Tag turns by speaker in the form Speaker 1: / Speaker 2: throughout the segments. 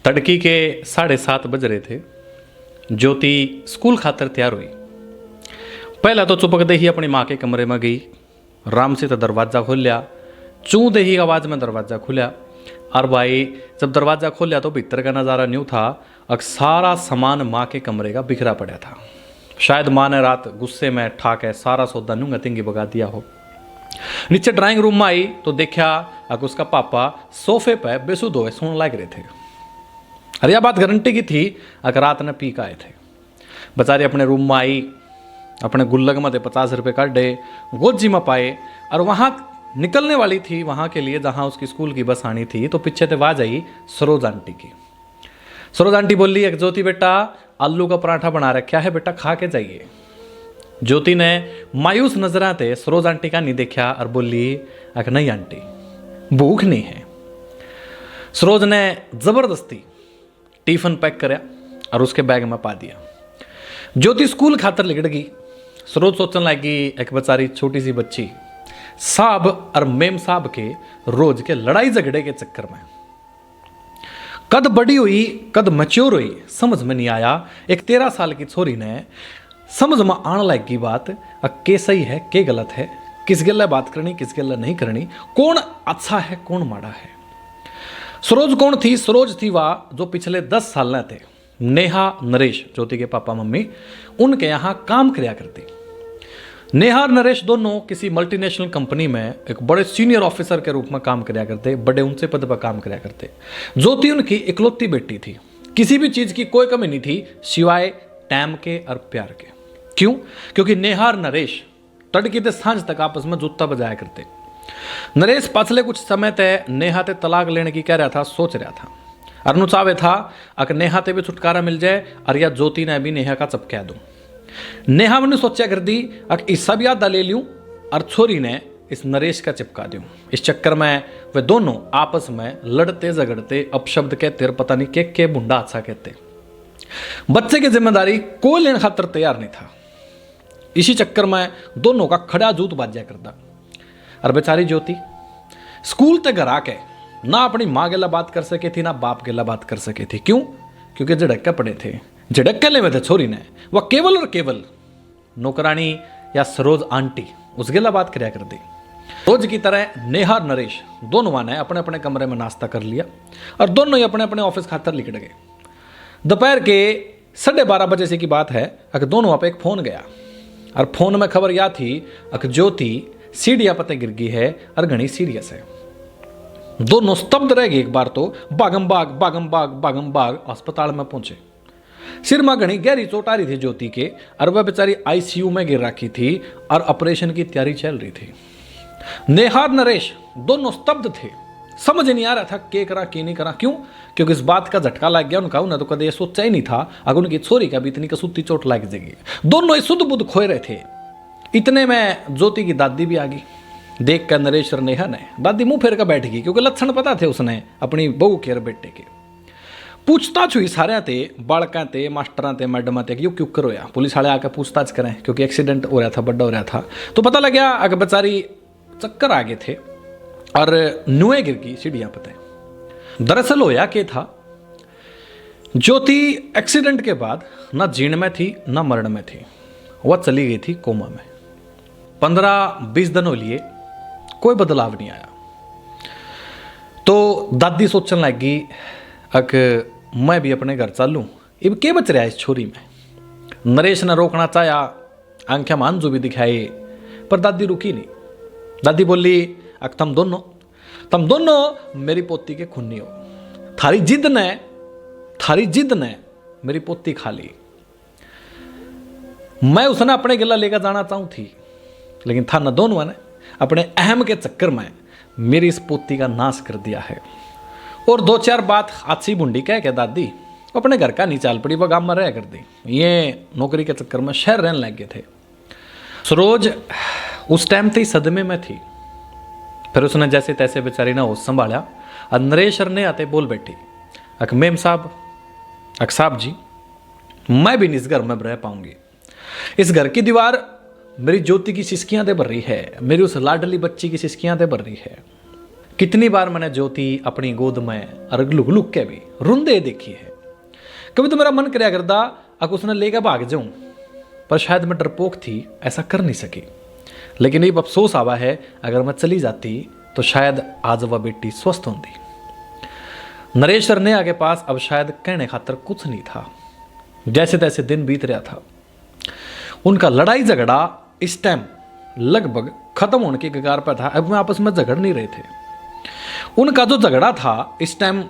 Speaker 1: तड़की के 7:30 बज रहे थे। ज्योति स्कूल खातर तैयार हुई। पहला तो चुपकते ही अपनी माँ के कमरे में गई, राम से तो दरवाज़ा खोल लिया। चूँ दे ही आवाज़ में दरवाज़ा खुला। और भाई जब दरवाज़ा खोल तो भीतर का नज़ारा न्यू था। अब सारा सामान माँ के कमरे का बिखरा पड़ा था। शायद माँ ने रात गुस्से में ठाक है सारा सौदा न्यू गतिंगी भगा दिया हो। नीचे ड्राइंग रूम में आई तो देखा अगर उसका पापा सोफे पर बेसुध हुए सोने लग रहे थे। अरे यह बात गारंटी की थी अगर रात ने पी के आए थे। बेचारी अपने रूम में आई, अपने गुल्लक में 50 रुपये काटे, गोजी में पाए और वहाँ निकलने वाली थी वहाँ के लिए जहाँ उसकी स्कूल की बस आनी थी। तो पीछे से आवाज आई सरोज आंटी की। सरोज आंटी बोली, एक ज्योति बेटा आलू का पराठा बना रखा है, बेटा खा के जाइए। ज्योति ने मायूस नजर थे सरोज आंटी का नहीं देखा और बोली, अगर नहीं आंटी भूख नहीं है। सरोज ने जबरदस्ती टिफिन पैक कराया और उसके बैग में पा दिया। ज्योति स्कूल खातर लिगड़ गई। सरोज सोचने लगी एक बेचारी छोटी सी बच्ची साहब और मेम साहब के रोज के लड़ाई झगड़े के चक्कर में कद बड़ी हुई कद मैच्योर हुई समझ में नहीं आया। एक 13 साल की छोरी ने समझ में आने लगी बात के सही है के गलत है, किस गल्ला बात करनी किस गल्ला नहीं करनी, कौन अच्छा है कौन माड़ा है। सरोज कौन थी? सरोज थी वह जो पिछले 10 साल थे नेहा नरेश ज्योति के पापा मम्मी उनके यहाँ काम किया करती। नेहा और नरेश दोनों किसी मल्टीनेशनल कंपनी में एक बड़े सीनियर ऑफिसर के रूप में काम किया करते, बड़े ऊंचे पद पर काम किया करते। ज्योति उनकी इकलौती बेटी थी। किसी भी चीज की कोई कमी नहीं थी सिवाय टाइम के और प्यार के। क्यों? क्योंकि नेहा और नरेश तड़की से सांझ तक आपस में जूता बजाया करते। नरेश पिछले कुछ समय तय नेहा ते तलाक लेने की कह रहा था, सोच रहा था। अरनु चावे था अगर नेहा ते भी छुटकारा मिल जाए और या ज्योति ने भी नेहा का चपका दूं। नेहा मैंने सोचा कर दी अगर इससा भी याद ले लूं और छोरी ने इस नरेश का चिपका दूं। इस चक्कर में वे दोनों आपस में लड़ते झगड़ते अपशब्द कहते और पता नहीं के बुंडा अच्छा कहते। बच्चे की जिम्मेदारी कोई लेने खातर तैयार नहीं था। इसी चक्कर में दोनों का खड़ा जूत बाजा करता। और बेचारी ज्योति स्कूल ते घर आके ना अपनी माँ गेला बात कर सके थी ना बाप गेला बात कर सके थी। क्यों? क्योंकि झड़क्के पड़े थे। झड़क्के ले में थे छोरी ने वह केवल और केवल नौकरानी या सरोज आंटी उस गेला बात करया कर दी। रोज की तरह नेहा और नरेश दोनों ने अपने अपने कमरे में नाश्ता कर लिया और दोनों ही अपने अपने ऑफिस खातर निकल गए। दोपहर के 12:30 बजे से की बात है अगर दोनों वहाँ पे एक फोन गया और फोन में खबर यह थी अगर ज्योति सीढ़िया पते गिर गई है और घनी सीरियस है। दोनों स्तब्ध रह गए। एक बार तो बागम बाग अस्पताल में पहुंचे। सिर में घनी गहरी चोट आ रही थी ज्योति के और वह बेचारी आईसीयू में गिर रखी थी और ऑपरेशन की तैयारी चल रही थी। नेहा और नरेश दोनों स्तब्ध थे। समझ नहीं आ रहा था के करा के नहीं करा। क्यों? क्योंकि इस बात का झटका लग गया उनका। उन्हें तो कभी सोचा ही नहीं था अगर उनकी छोरी का भी इतनी कसूती चोट लग जाएगी। दोनों ही शुद्ध बुद्ध खोए रहे थे। इतने में ज्योति की दादी भी आ गई। देख कर नरेश और नेहा ने दादी मुंह फेर कर बैठ गई क्योंकि लक्षण पता थे उसने अपनी बहू के और बेटे के। पूछताछ हुई सारे ते बालका ते मास्टरा ते मैडम ते क्यों क्यों करो या पुलिस वाले आकर पूछताछ करें क्योंकि एक्सीडेंट हो रहा था बड़ा हो रहा था। तो पता लग गया अगर बेचारी चक्कर आ गए थे और नुए गिर गई सीढ़ियां पते। दरअसल होया के था ज्योति एक्सीडेंट के बाद ना जीण में थी ना मरण में थी। वह चली गई थी कोमा में। 15-20 दिनों लिए कोई बदलाव नहीं आया। तो दादी सोचने लगी अक मैं भी अपने घर चलूँ अब क्या बच रहा है इस छोरी में। नरेश ने रोकना चाहा, आंखें मांझू भी दिखाई पर दादी रुकी नहीं। दादी बोली अक तुम दोनों मेरी पोती के खूनी हो। थारी जिद ने मेरी पोती खा ली। मैं उसने अपने गिला लेकर जाना चाहूँ थी लेकिन था न दोनों ने अपने अहम के चक्कर में मेरी इस पोती का नाश कर दिया है। और 2-4 बात अच्छी बुंडी कह के दादी अपने घर का नहीं चाल पड़ी, वह गांव में रह कर दी। ये नौकरी के चक्कर में शहर रहने लग गए थे। सरोज उस टाइम थी सदमे में थी। फिर उसने जैसे तैसे बेचारी ना होश संभाला और नरेश ने आते बोल बैठी अक मेम साहब अक साहब जी मैं भी इस घर में रह पाऊंगी। इस घर की दीवार मेरी ज्योति की सिसकियां दे भर रही है, मेरी उस लाडली बच्ची की सिसकियां दे भर रही है। कितनी बार मैंने ज्योति अपनी गोद में लुक लुक के भी रुंदे देखी है। कभी तो मेरा मन कराया करता अक उसने लेकर भाग जाऊं, पर शायद मैं डरपोक थी, ऐसा कर नहीं सकी। लेकिन अब अफसोस आवा है, अगर मैं चली जाती तो शायद आज वह बेटी स्वस्थ होती। नरेश और नेहा के पास अब शायद कहने खातर कुछ नहीं था। जैसे तैसे दिन बीत रहा था। उनका लड़ाई झगड़ा इस टाइम लगभग खत्म होने के कगार पर था। अब में आपस में झगड़ नहीं रहे थे। उनका जो झगड़ा था इस टाइम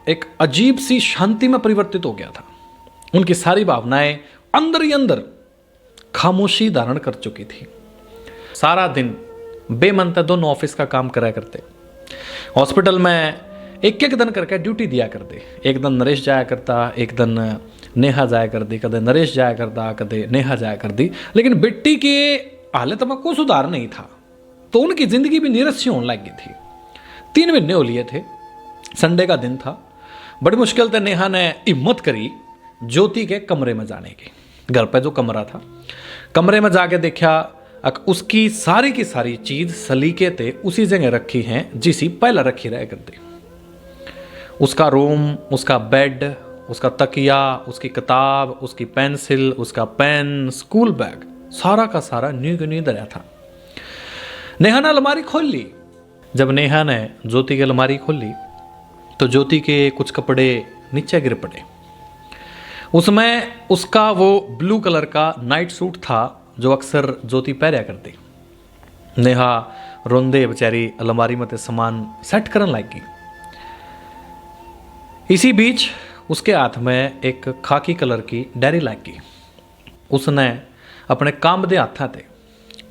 Speaker 1: एक अजीब सी शांति में परिवर्तित हो गया था। उनकी सारी भावनाएं अंदर ही अंदर खामोशी धारण कर चुकी थी। सारा दिन बेमनता दोनों ऑफिस का काम करा करते। हॉस्पिटल में एक एक दिन करके ड्यूटी दिया करते। एक दिन नरेश जाया करता, एक दिन नेहा जाया करती, कदे नरेश जाया करता, कदे नेहा जाया करती। लेकिन बेटी के हालत में कोई सुधार नहीं था, तो उनकी जिंदगी भी निरस्य होने लगी थी। 3 महीने हो लिए थे। संडे का दिन था। बड़ी मुश्किल से नेहा ने हिम्मत करी ज्योति के कमरे में जाने की। घर पे जो कमरा था, कमरे में जाके देखा उसकी सारी की सारी चीज सलीके थे उसी जगह रखी हैं जिसी पहला रखी रह करती। उसका रूम, उसका बेड, उसका तकिया, उसकी किताब, उसकी पेंसिल, उसका पेन, स्कूल बैग, सारा का सारा न्यू का न्यू धरा था। नेहा ने अलमारी खोल ली। जब नेहा ने ज्योति की अलमारी खोली तो ज्योति के कुछ कपड़े नीचे गिर पड़े। उसमें उसका वो ब्लू कलर का नाइट सूट था जो अक्सर ज्योति पहना करती। नेहा रोंदे बेचारी अलमारी में सामान सेट करने लगी। इसी बीच उसके हाथ में एक खाकी कलर की डायरी लगी। उसने अपने काम दे हाथा थे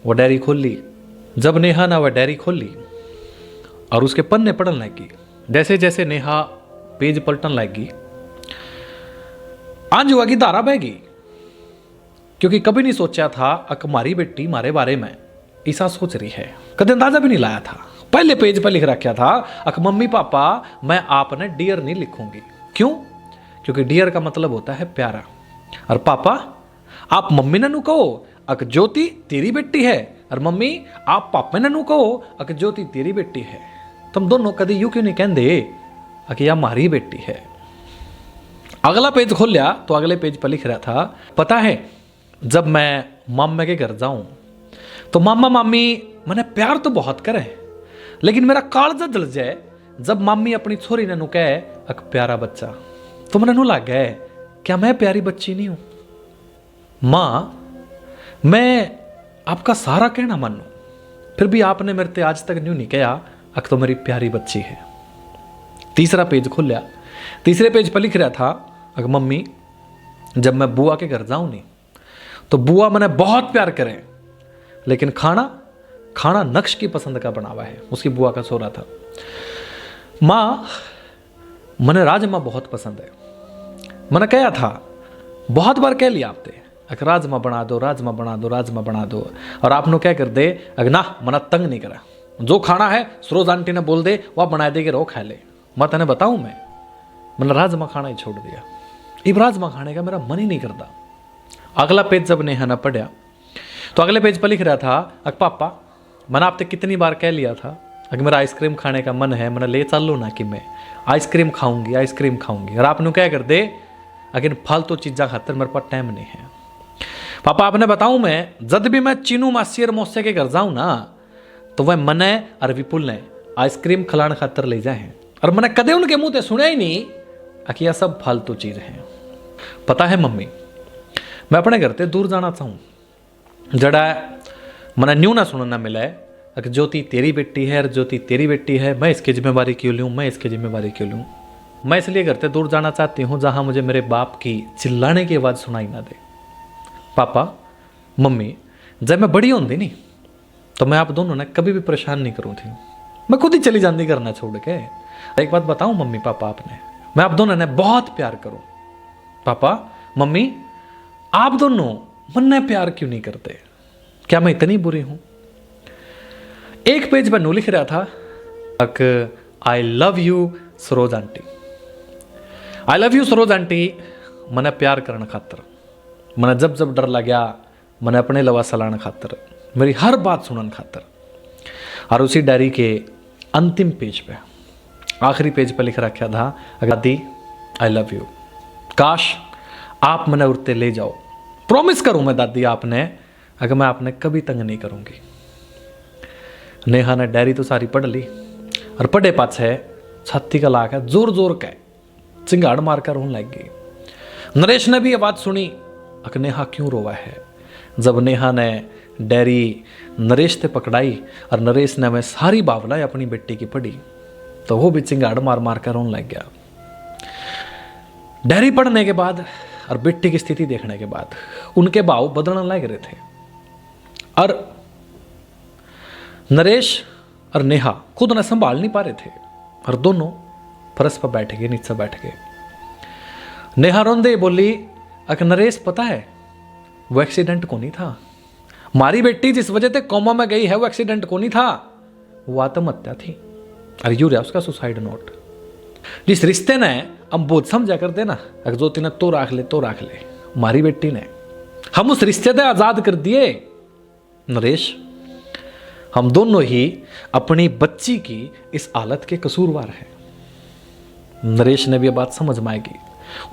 Speaker 1: वो डायरी खोली। जब नेहा ने वह डायरी खोली और उसके पन्ने पढ़ने लगी, जैसे जैसे नेहा पेज पलटन लगी, आंजुआ की धारा बह गई। क्योंकि कभी नहीं सोचा था हमारी बेटी हमारे बारे में ऐसा सोच रही है। कभी अंदाजा भी नहीं लाया था। पहले पेज पर लिख रखा था मम्मी पापा मैं आपने डियर नहीं लिखूंगी। क्यों? क्योंकि डियर का मतलब होता है प्यारा। और पापा आप मम्मी ने नु कहो अक ज्योति तेरी बेटी है, और मम्मी आप पापा ने नु कहो अक ज्योति तेरी बेटी है। तुम दोनों कभी यूं क्यों नहीं कहते कि यह हमारी बेटी है। अगला पेज खोल लिया तो अगले पेज पर लिख रहा था, पता है जब मैं मामा के घर जाऊं तो मामा मामी मैंने प्यार तो बहुत करे, लेकिन मेरा कालजा जल जाए जब मामी अपनी छोरी ने नु कहे अक प्यारा बच्चा। तो मैंने नु लग गया क्या मैं प्यारी बच्ची नहीं हूं? माँ मैं आपका सारा कहना मानू, फिर भी आपने मेरे से आज तक न्यू नहीं कहा अक तो मेरी प्यारी बच्ची है। तीसरा पेज खोल लिया। तीसरे पेज पर लिख रहा था अगर मम्मी जब मैं बुआ के घर जाऊं नहीं तो बुआ मैंने बहुत प्यार करे, लेकिन खाना खाना नक्श की पसंद का बनावा है। उसकी बुआ का सोरा था। माँ मैंने राजमा बहुत पसंद है। मैंने कहा था बहुत बार कह लिया आपने अगर राजमा बना दो राजमा बना दो राजमा बना दो, और आपने क्या कर दे अगर ना मना तंग नहीं करा। जो खाना है सरोज आंटी ने बोल दे वह बना देगी रो खा ले। मैं तेने बताऊं मैंने राजमा खाना ही छोड़ दिया। अब राजमा खाने का मेरा मन ही नहीं करता। अगला पेज जब नेहा ने पढ़ा तो अगले पेज पर लिख रहा था अक पापा मैंने आपसे कितनी बार कह लिया था अगर मेरा आइसक्रीम खाने का मन है मैंने ले चल लो ना कि मैं आइसक्रीम खाऊंगी आइसक्रीम खाऊंगी, और आपने क्या कर दे अगर फालतू चीज़ा खातर मेरे पास टाइम नहीं है। पापा आपने बताऊं मैं जब भी मैं चीनू मासी और मौसे के घर जाऊं ना तो वह मने और विपुल ने आइसक्रीम खिलाने खातर ले जाए, और मैंने कदे उनके मुंह से सुना ही नहीं कि यह सब फालतू चीज है। पता है मम्मी मैं अपने घर से दूर जाना चाहूँ जड़ा मैंने न्यू ना सुनना मिला है कि ज्योति तेरी बेटी है और ज्योति तेरी बेटी है, मैं इसकी जिम्मेवारी क्यों लूँ, मैं इसकी जिम्मेवारी क्यों लूँ। मैं इसलिए घर से दूर जाना चाहती हूँ जहाँ मुझे मेरे बाप की चिल्लाने की आवाज़ सुनाई ना दे। पापा मम्मी जब मैं बड़ी होंगी नहीं तो मैं आप दोनों ने कभी भी परेशान नहीं करूँ थी, मैं खुद ही चली जाती करना छोड़ के। एक बात बताऊं मम्मी पापा आपने मैं आप दोनों ने बहुत प्यार करूं। पापा मम्मी आप दोनों मन प्यार क्यों नहीं करते? क्या मैं इतनी बुरी हूं? एक पेज पर नू लिख रहा था अक I love you Saroj aunty. I love you Saroj aunty मैंने प्यार करने खातर, मैंने जब जब डर लगा मैंने अपने लवा सलाने खातर, मेरी हर बात सुनने खातर। और उसी डायरी के अंतिम पेज पे, आखिरी पेज पे लिख रखा था, दादी आई लव यू, काश आप मने उड़ते ले जाओ, प्रॉमिस करूं मैं दादी आपने, अगर मैं आपने कभी तंग नहीं करूंगी। नेहा ने डायरी तो सारी पढ़ ली और पढ़े पाछे छाती का लाके जोर जोर के चिंगाड़ मारकर रोने लग गई। नरेश ने भी ये बात सुनी, अगर नेहा क्यों रोवा है। जब नेहा ने डायरी नरेश से पकड़ाई और नरेश ने हमें सारी बावलाएं अपनी बेटी की पढ़ी, तो वो भी चिंगाड़ मार मार कर रोने लग गया। डायरी पढ़ने के बाद और बेटी की स्थिति देखने के बाद उनके भाव बदलने लग रहे थे और नरेश और नेहा खुद उन्हें संभाल नहीं पा रहे थे और दोनों फर्श पर बैठ गए, नीचे बैठ गए। नेहा रोंदे बोली, अगर नरेश पता है वो एक्सीडेंट को नहीं था, मारी बेटी जिस वजह से कोमा में गई है वो एक्सीडेंट को नहीं था, वो आत्महत्या थी और यू रहा उसका सुसाइड नोट। जिस रिश्ते ने हम बोझ समझा कर देना, अगर ज्योति ने तो राख ले तो राख ले, मारी बेटी ने हम उस रिश्ते से आजाद कर दिए। नरेश, हम दोनों ही अपनी बच्ची की इस हालत के कसूरवार हैं। नरेश ने भी ये बात समझ में आएगी,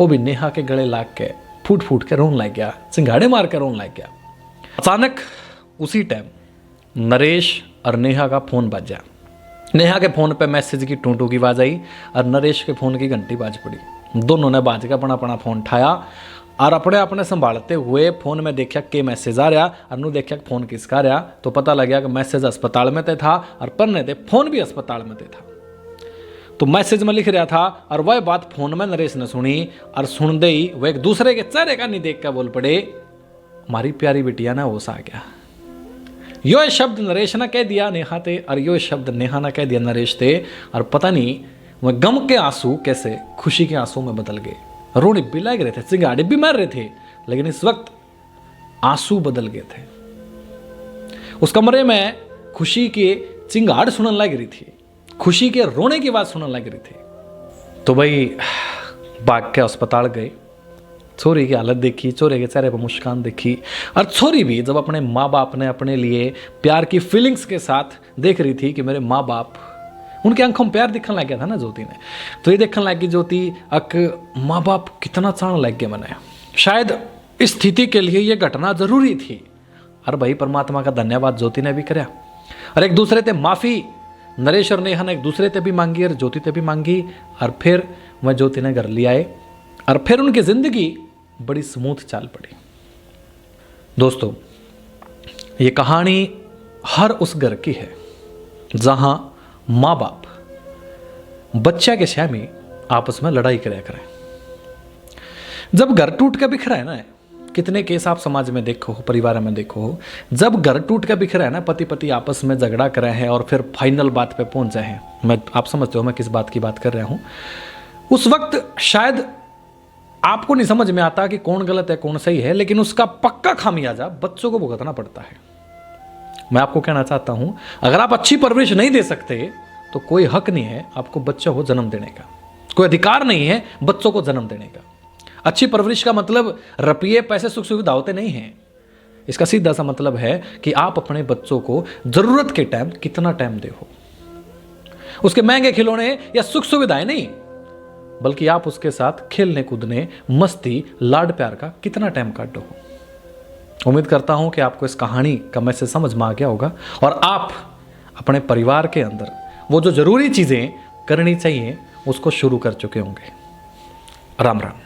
Speaker 1: वो भी नेहा के गले लाग के फूट फूट के रोने लग गया, चिंगाड़े मार के रोने लग गया। अचानक उसी टाइम नरेश और नेहा का फोन बजा। नेहा के फोन पे मैसेज की टूटू की आवाज आई और नरेश के फोन की घंटी बाज पड़ी। दोनों ने बाज के अपना अपना फोन उठाया और अपने अपने संभालते हुए फोन में देखा के मैसेज आ रहा और नू देखा फोन किसका रहा, तो पता लग गया कि मैसेज अस्पताल में ते था और पढ़ने थे फोन भी अस्पताल में ते था। तो मैसेज में लिख रहा था और वह बात फोन में नरेश ने सुनी और सुन दे ही वह एक दूसरे के चेहरे का नहीं देख कर बोल पड़े, हमारी प्यारी बिटिया ने होश आ गया। यो शब्द नरेश ने कह दिया नेहा ते और यो शब्द नेहा ने कह दिया नरेश ते, और पता नहीं वह गम के आंसू कैसे खुशी के आंसू में बदल गए। रोने भी लग रहे थे, चिंगाड़े भी मार रहे थे, लेकिन इस वक्त आंसू बदल गए थे। उस कमरे में खुशी की चिंगाड़ सुनने लग रही थी, खुशी के रोने की आवाज सुनने लग रही थी। तो भाई भाग के अस्पताल गए, छोरी की हालत देखी, छोरे के चेहरे पर मुस्कान देखी और छोरी भी जब अपने माँ बाप ने अपने लिए प्यार की फीलिंग्स के साथ देख रही थी कि मेरे माँ बाप, उनके आंखों में प्यार दिखने लग गया था ना ज्योति ने, तो ये देखने लग गई ज्योति अक माँ बाप कितना चाहने लग गया मैंने, शायद इस स्थिति के लिए ये घटना जरूरी थी। और भाई परमात्मा का धन्यवाद ज्योति ने भी कराया और एक दूसरे से माफ़ी नरेश और नेहा ने एक दूसरे से भी मांगी और ज्योति से भी मांगी और फिर वह ज्योति ने घर ले आए और फिर उनकी जिंदगी बड़ी स्मूथ चाल पड़ी। दोस्तों, ये कहानी हर उस घर की है जहां माँ बाप बच्चा के सामने आपस में लड़ाई कराया करें। जब घर टूट के बिखरा है ना, कितने केस आप समाज में देखो हो, परिवार में देखो हो, जब घर टूट के बिखरा है ना, पति पति आपस में झगड़ा करे हैं और फिर फाइनल बात पे पहुंच जाए हैं, मैं आप समझते हो मैं किस बात की बात कर रहा हूं। उस वक्त शायद आपको नहीं समझ में आता कि कौन गलत है कौन सही है, लेकिन उसका पक्का खामियाजा बच्चों को भुगतना पड़ता है। मैं आपको कहना चाहता हूं, अगर आप अच्छी परवरिश नहीं दे सकते तो कोई हक नहीं है आपको बच्चों को जन्म देने का, कोई अधिकार नहीं है बच्चों को जन्म देने का। अच्छी परवरिश का मतलब रुपये पैसे सुख सुविधा होते नहीं है, इसका सीधा सा मतलब है कि आप अपने बच्चों को जरूरत के टाइम कितना टाइम दे हो, उसके महंगे खिलौने या सुख सुविधाएं नहीं, बल्कि आप उसके साथ खेलने कूदने मस्ती लाड प्यार का कितना टाइम काटो हो। उम्मीद करता हूं कि आपको इस कहानी का मैसेज समझ में आ गया होगा और आप अपने परिवार के अंदर वो जो जरूरी चीजें करनी चाहिए उसको शुरू कर चुके होंगे। राम राम।